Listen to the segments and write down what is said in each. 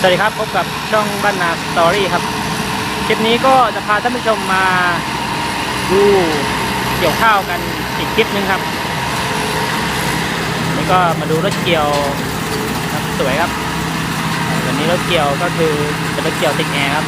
สวัสดีครับพบกับช่องบ้านนาสตอรี่ครับคลิปนี้ก็จะพาท่านผู้ชมมาดูเกี่ยวข้าวกันอีกคลิปนึงครับนี่ก็มาดูรถเกี่ยวสวยครับวันนี้รถเกี่ยวก็คือเป็นรถเกี่ยวติดแอร์ครับ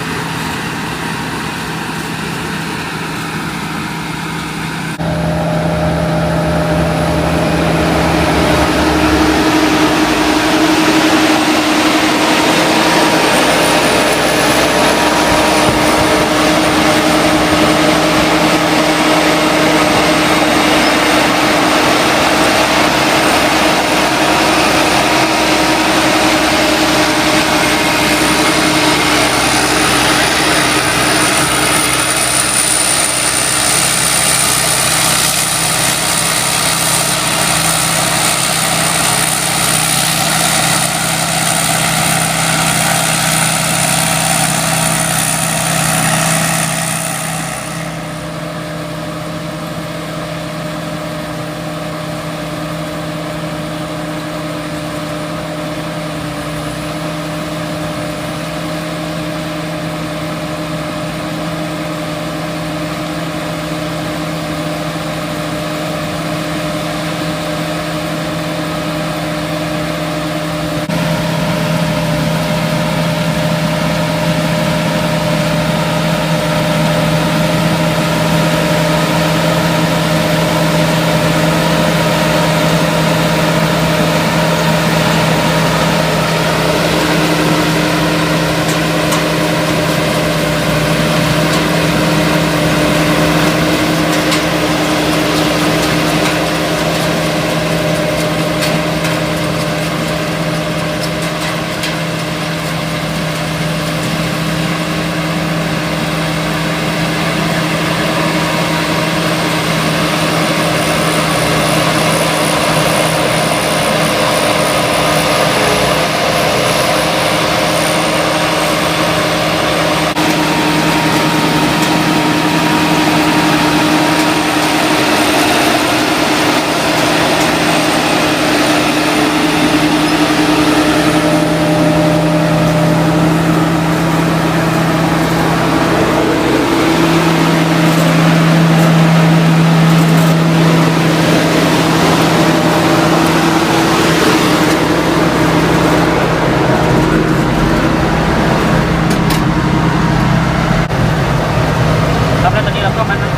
ครับแล้วตอนนี้เราก็มาดู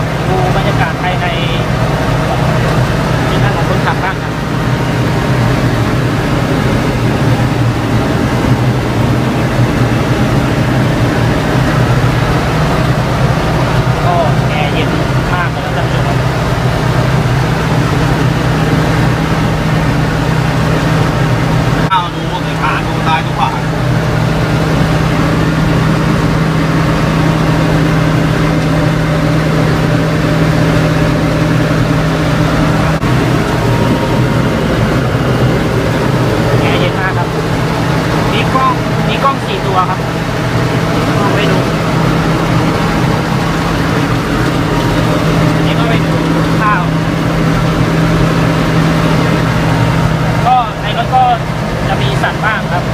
บรรยากาศภายในที่นั่งของคนขับบ้างครับก็แอร์เย็นมากเลยครับท่านผู้ชมครับข้าวดูเลยขาดูซ้ายดูขวาแอร์เย็นมากครับมีกล้อง4 ตัวครับลองไปดูอันนี้ก็ไปดูข้าวก็ในรถก็จะมีสัตว์บ้างครับ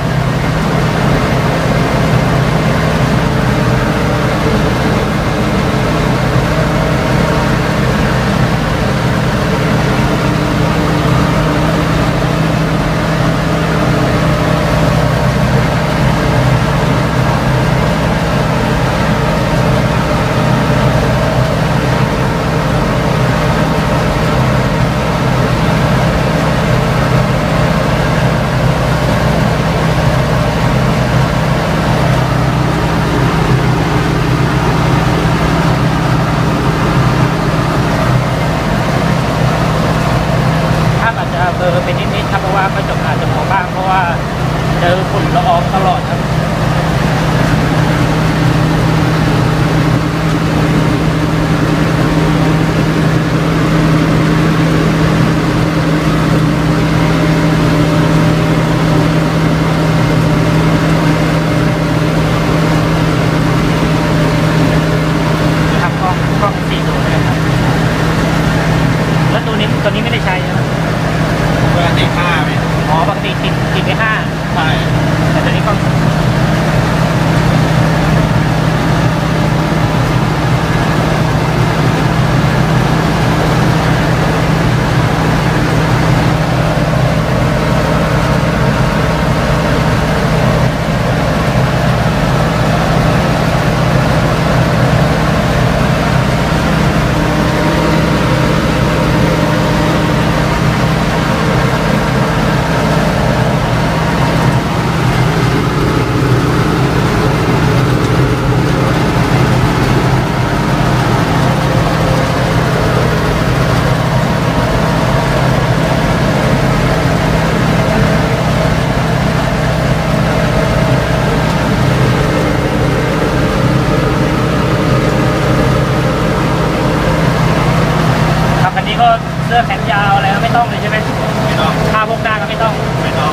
ภาพอาจจะเบลอเป็นนิดๆครับเพราะว่ากระจกอาจจะมองบ้างเพราะว่าเจอฝุ่นละอองตลอดครับนี่ครับกล้อง4 ตัวเลยครับแล้วตัวนี้ไม่ได้ใช้ใช่ไหม เวลาตี5ไหม อ๋อปกติติดไป5 ใช่ แต่ตัวนี้ก็ าวอะไรก็ไม่ต้องเลยใช่ไหม ไม่ต้อง ค่าพวกหน้าก็ไม่ต้อง ไม่ต้อง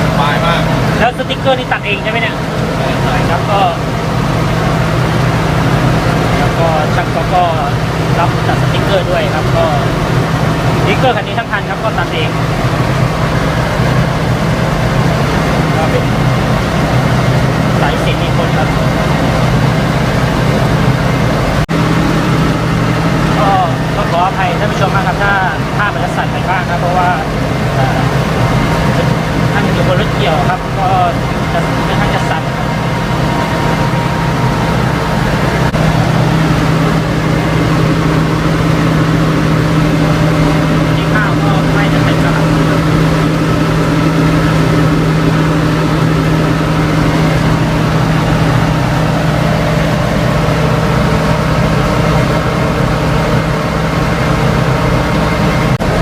สบายมาก แล้วสติ๊กเกอร์นี่ตัดเองใช่ไหมเนี่ยใช่ครับก็แล้วก็ช่างก็รับตัดสติ๊กเกอร์ด้วยครับก็สติ๊กเกอร์คันนี้ทั้งคันครับก็ตัดเองก็เป็นสายสินอีกคนครับก็ต้องขออภัยท่านผู้ชมมากครับถ้าภาพมันจะสั่นไปบ้างครับเพราะว่าท่านอยู่บนรถเกี่ยวครับก็จะค่อนข้างจะสั่นที่ข้าวก็ไม่จะเป็นครับ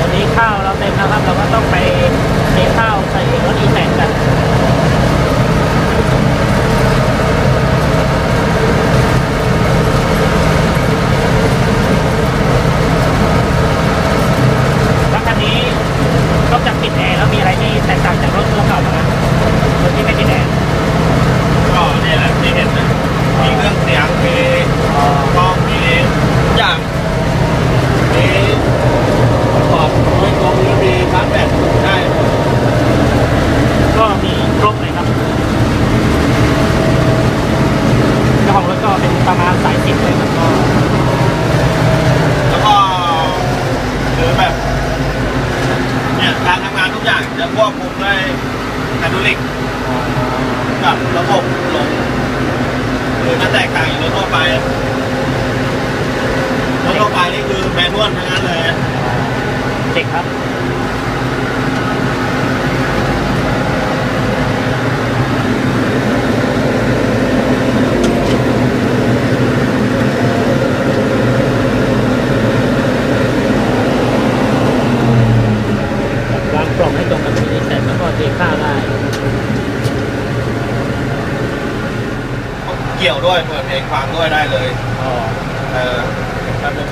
วันนี้ข้าวเราเต็มแล้วครับเราก็ต้องไปเทข้าวใส่รถอีแตนกันแล้วคันนี้นอกจากติดแอร์แล้วมีอะไรที่แตกต่างจากรถตัวเก่าบ้างครับรถที่ไม่ติดแอร์ ก็นี่แหละที่เห็นนะมีเครื่องเสียงมีกล้องมีทุกอย่างมีประกอบด้วยตัวนี้มีชาร์จแบตได้ ก็มีครบเลยครับเจ้าของรถก็เป็นประมาณสายสิบเลยครับก็ แล้วก็คือแบบเนี่ยการทำงานทุกอย่างจะควบคุมด้วยไฮดรอลิกกับระบบลมคือมันแตกต่างจากรถทั่วไปรถทั่วไปนี่คือแมนนวลทั้งนั้นเลย เด็กครับวางกล่องให้ตรงกับที่เสร็จแล้วก็เทข้าวได้ เกี่ยวด้วยเปิดเพลงฟังด้วยได้เลย อ๋อ แป๊บนึง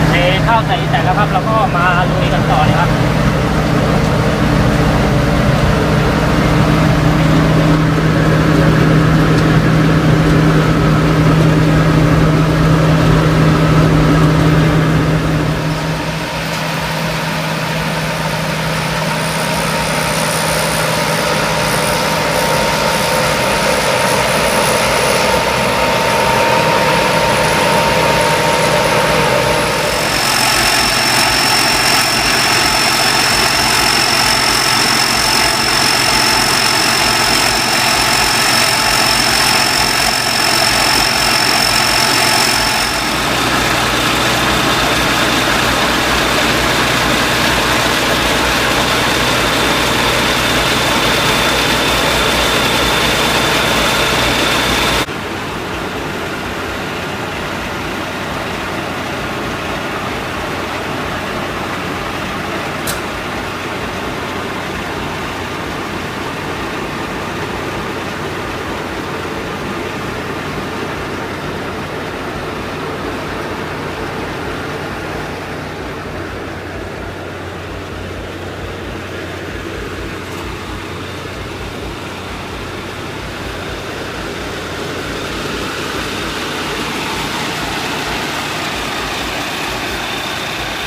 เทข้าวใส่แต่แล้วครับเราก็มาลุยกันต่อเลยครับ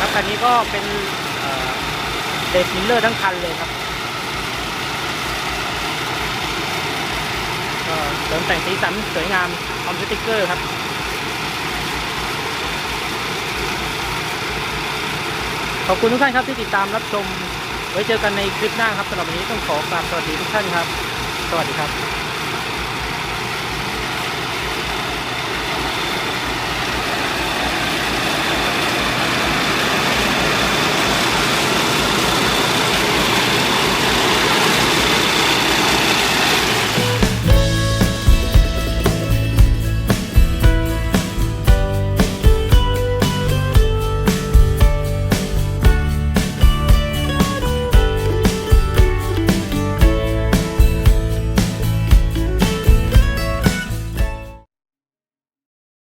ครับคันนี้ก็เป็นเดทมิลเลอร์ทั้งคันเลยครับก็เสริมแต่งสีสันสวยงามพร้อมสติ๊กเกอร์ครับ ขอบคุณทุกท่านครับที่ติดตามรับชมไว้เจอกันในคลิปหน้าครับสำหรับวันนี้ต้องขอกราบสวัสดีทุกท่านครับ สวัสดีครับ